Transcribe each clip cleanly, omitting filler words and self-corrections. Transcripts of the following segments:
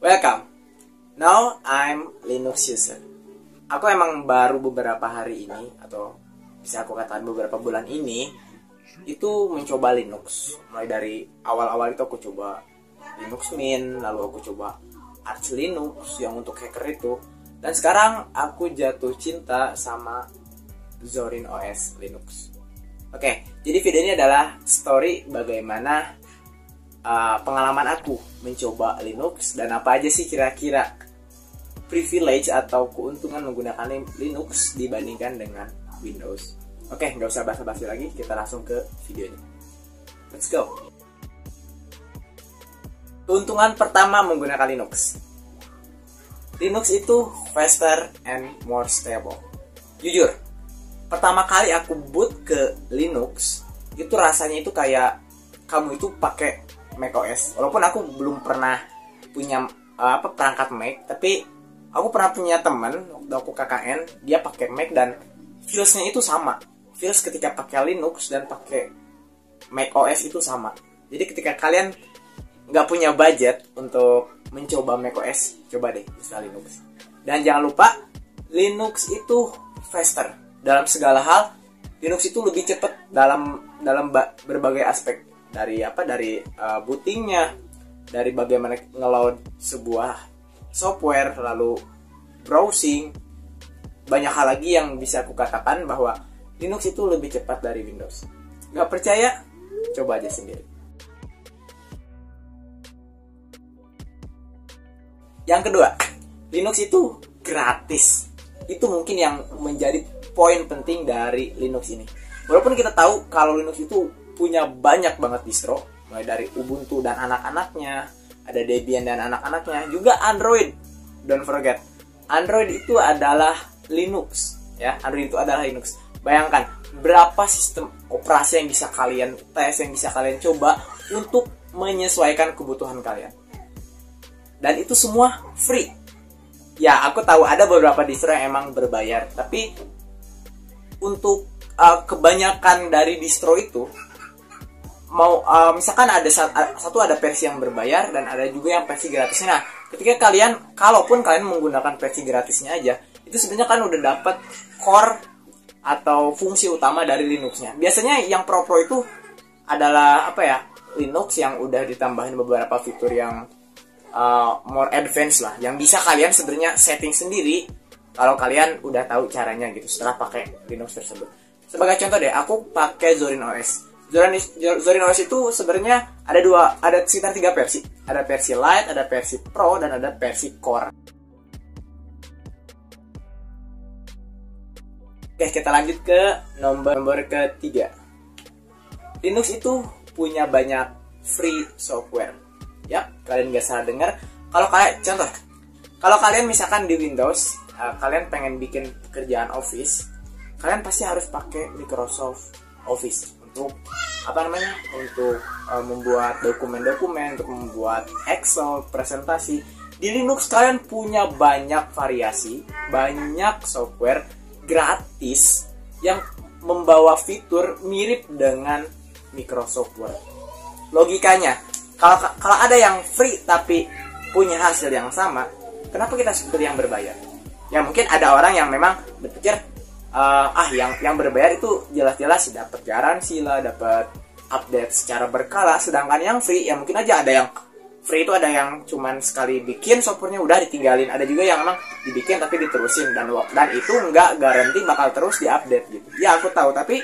Welcome. Now I'm Linux user. Aku emang baru beberapa hari ini, atau bisa aku katakan beberapa bulan ini, itu mencoba Linux. Mulai dari awal-awal itu aku coba Linux Mint, lalu aku coba Arch Linux yang untuk hacker itu. Dan sekarang aku jatuh cinta sama Zorin OS Linux. Oke, jadi video ini adalah story bagaimana pengalaman aku mencoba Linux dan apa aja sih kira-kira privilege atau keuntungan menggunakan Linux dibandingkan dengan Windows. Oke, nggak usah basa-basi lagi, kita langsung ke videonya. Let's go. Keuntungan pertama menggunakan Linux. Linux itu faster and more stable. Jujur, pertama kali aku boot ke Linux, itu rasanya itu kayak kamu itu pakai macOS. Walaupun aku belum pernah punya perangkat Mac, tapi aku pernah punya teman waktu aku KKN, dia pakai Mac dan feels-nya itu sama. Feels ketika pakai Linux dan pakai macOS itu sama. Jadi ketika kalian nggak punya budget untuk mencoba macOS, coba deh install Linux. Dan jangan lupa, Linux itu faster dalam segala hal. Linux itu lebih cepat dalam berbagai aspek. Dari bootingnya, dari bagaimana ngeload sebuah software, lalu browsing, banyak hal lagi yang bisa aku katakan bahwa Linux itu lebih cepat dari Windows. Nggak percaya? Coba aja sendiri. Yang kedua, Linux itu gratis. Itu mungkin yang menjadi poin penting dari Linux ini. Walaupun kita tahu kalau Linux itu punya banyak banget distro, mulai dari Ubuntu dan anak-anaknya, ada Debian dan anak-anaknya, juga Android. Don't forget, Android itu adalah Linux, ya. Android itu adalah Linux. Bayangkan berapa sistem operasi yang bisa kalian tes, yang bisa kalian coba untuk menyesuaikan kebutuhan kalian. Dan itu semua free. Ya, aku tahu ada beberapa distro yang emang berbayar, tapi untuk kebanyakan dari distro itu misalkan ada versi yang berbayar dan ada juga yang versi gratisnya. Nah, ketika kalaupun kalian menggunakan versi gratisnya aja, itu sebenarnya kan udah dapat core atau fungsi utama dari Linuxnya. Biasanya yang pro itu adalah Linux yang udah ditambahin beberapa fitur yang more advanced lah, yang bisa kalian sebenarnya setting sendiri kalau kalian udah tahu caranya gitu setelah pakai Linux tersebut. Sebagai contoh deh, aku pakai Zorin OS. Zorin OS itu sebenarnya ada sekitar 3 versi. Ada versi Lite, ada versi Pro, dan ada versi Core. Oke, kita lanjut ke nomor ketiga. Linux itu punya banyak free software. Yap, kalian nggak salah dengar. Kalau kalian misalkan di Windows, kalian pengen bikin pekerjaan Office, kalian pasti harus pakai Microsoft Office untuk membuat dokumen-dokumen, untuk membuat Excel, presentasi. Di Linux kalian punya banyak variasi, banyak software gratis yang membawa fitur mirip dengan Microsoft Word. Logikanya, kalau ada yang free tapi punya hasil yang sama, kenapa kita pilih yang berbayar? Ya mungkin ada orang yang memang berpikir yang berbayar itu jelas-jelas dapat garansi lah, dapat update secara berkala, sedangkan yang free ya mungkin aja ada yang free itu ada yang cuman sekali bikin softwarenya udah ditinggalin, ada juga yang memang dibikin tapi diterusin dan itu nggak garanti bakal terus diupdate gitu. Ya aku tahu, tapi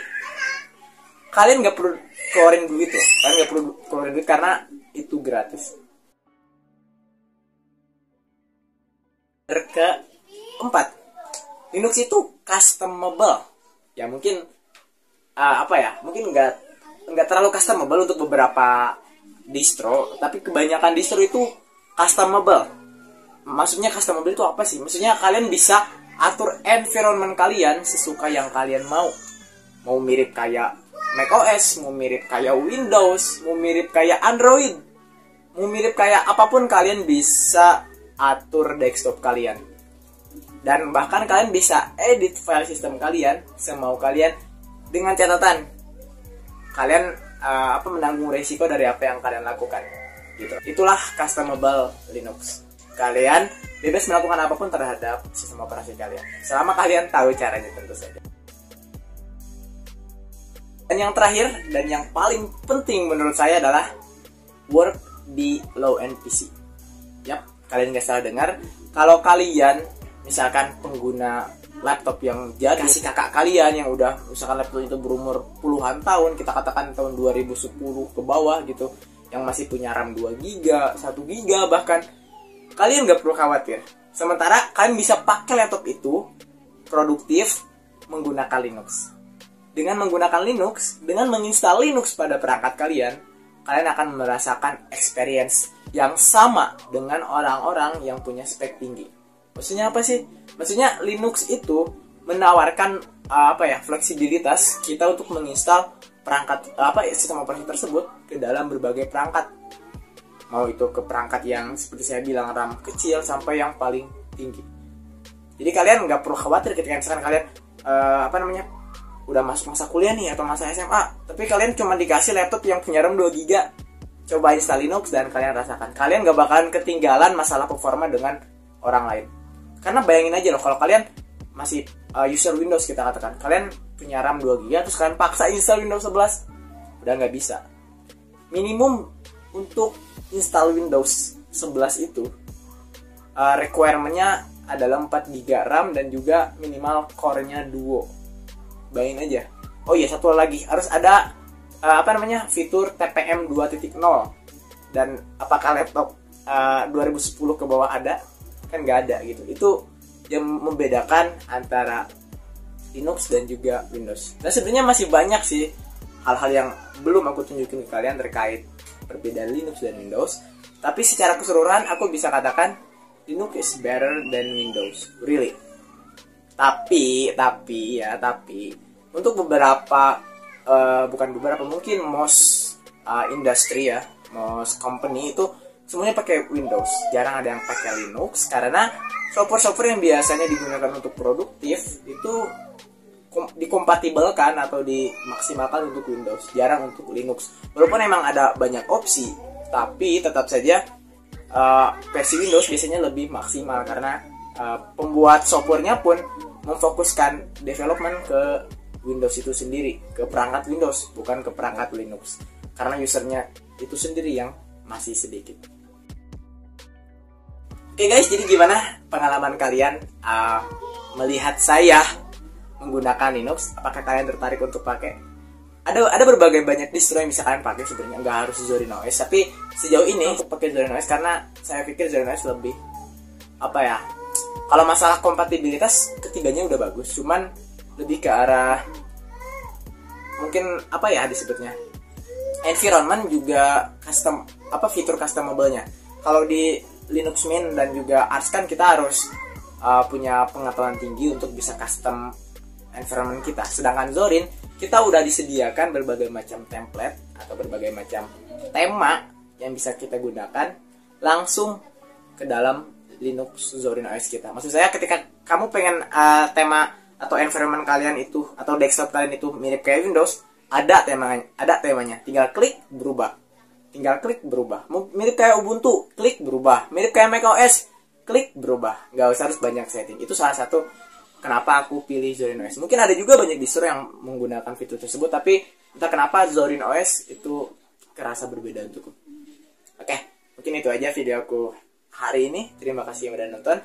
kalian nggak perlu keluarin duit loh, kalian nggak perlu keluarin duit karena itu gratis. Keempat, Linux itu customable. Ya mungkin mungkin nggak terlalu customable untuk beberapa distro, tapi kebanyakan distro itu customable. Maksudnya customable itu apa sih? Maksudnya kalian bisa atur environment kalian sesuka yang kalian mau. Mau mirip kayak macOS, mau mirip kayak Windows, mau mirip kayak Android, mau mirip kayak apapun, kalian bisa atur desktop kalian. Dan bahkan kalian bisa edit file sistem kalian semau kalian, dengan catatan kalian menanggung resiko dari apa yang kalian lakukan gitu. Itulah customable Linux. Kalian bebas melakukan apapun terhadap sistem operasi kalian, selama kalian tahu caranya tentu saja. Dan yang terakhir dan yang paling penting menurut saya adalah work di low end PC. Yap, kalian gak salah dengar. Kalau kalian misalkan pengguna laptop yang jadi kasih kakak kalian yang udah misalkan laptop itu berumur puluhan tahun, kita katakan tahun 2010 ke bawah gitu, yang masih punya RAM 2 GB, 1 GB bahkan, kalian gak perlu khawatir. Sementara kalian bisa pakai laptop itu produktif menggunakan Linux. Dengan menggunakan Linux, dengan menginstal Linux pada perangkat kalian, kalian akan merasakan experience yang sama dengan orang-orang yang punya spek tinggi. Maksudnya apa sih? Maksudnya Linux itu menawarkan fleksibilitas kita untuk menginstal perangkat sistem operasi tersebut ke dalam berbagai perangkat. Mau itu ke perangkat yang seperti saya bilang RAM kecil sampai yang paling tinggi. Jadi kalian nggak perlu khawatir ketika misalkan kalian udah masuk masa kuliah nih atau masa SMA, tapi kalian cuma dikasih laptop yang punya RAM 2 GB. Coba install Linux dan kalian rasakan, kalian gak bakalan ketinggalan masalah performa dengan orang lain. Karena bayangin aja loh, kalau kalian masih user Windows, kita katakan kalian punya RAM 2 GB terus kalian paksa install Windows 11, udah nggak bisa. Minimum untuk install Windows 11 itu requirement-nya adalah 4 GB RAM dan juga minimal core-nya Duo. Bayangin aja. Oh iya, satu lagi, harus ada fitur TPM 2.0. Dan apakah laptop 2010 ke bawah ada? Kan nggak ada gitu. Itu yang membedakan antara Linux dan juga Windows. Dan sebenarnya masih banyak sih hal-hal yang belum aku tunjukin ke kalian terkait perbedaan Linux dan Windows. Tapi secara keseluruhan aku bisa katakan Linux is better than Windows, really. Tapi untuk beberapa mungkin most industry ya, most company itu semuanya pakai Windows. Jarang ada yang pakai Linux karena software-software yang biasanya digunakan untuk produktif itu dikompatibelkan atau dimaksimalkan untuk Windows, jarang untuk Linux. Walaupun emang ada banyak opsi, tapi tetap saja versi Windows biasanya lebih maksimal karena pembuat softwarenya pun memfokuskan development ke Windows itu sendiri, ke perangkat Windows, bukan ke perangkat Linux, karena usernya itu sendiri yang masih sedikit. Oke guys, jadi gimana pengalaman kalian melihat saya menggunakan Linux? Apakah kalian tertarik untuk pakai? Ada berbagai banyak distro yang bisa kalian pakai, sebenarnya nggak harus Zorin OS, tapi sejauh ini untuk pakai Zorin OS karena saya pikir Zorin OS lebih kalau masalah kompatibilitas ketiganya udah bagus, cuman lebih ke arah mungkin disebutnya environment juga custom, fitur customable-nya. Kalau di Linux Mint dan juga Arch kan kita harus punya pengetahuan tinggi untuk bisa custom environment kita. Sedangkan Zorin kita udah disediakan berbagai macam template atau berbagai macam tema yang bisa kita gunakan langsung ke dalam Linux Zorin OS kita. Maksud saya ketika kamu pengen tema atau environment kalian itu atau desktop kalian itu mirip kayak Windows, ada temanya. Tinggal klik berubah. Mirip kayak Ubuntu, klik berubah. Mirip kayak macOS, klik berubah. Nggak usah harus banyak setting. Itu salah satu kenapa aku pilih Zorin OS. Mungkin ada juga banyak distro yang menggunakan fitur tersebut, tapi entah kenapa Zorin OS itu kerasa berbeda untukku. Oke, mungkin itu aja video aku hari ini. Terima kasih yang udah nonton.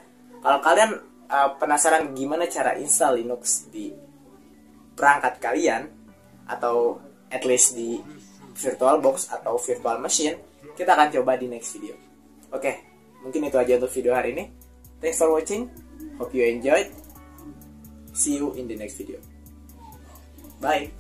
Kalau kalian penasaran gimana cara install Linux di perangkat kalian atau at least di VirtualBox atau virtual machine, kita akan coba di next video. Oke, mungkin itu aja untuk video hari ini. Thanks for watching. Hope you enjoyed. See you in the next video. Bye.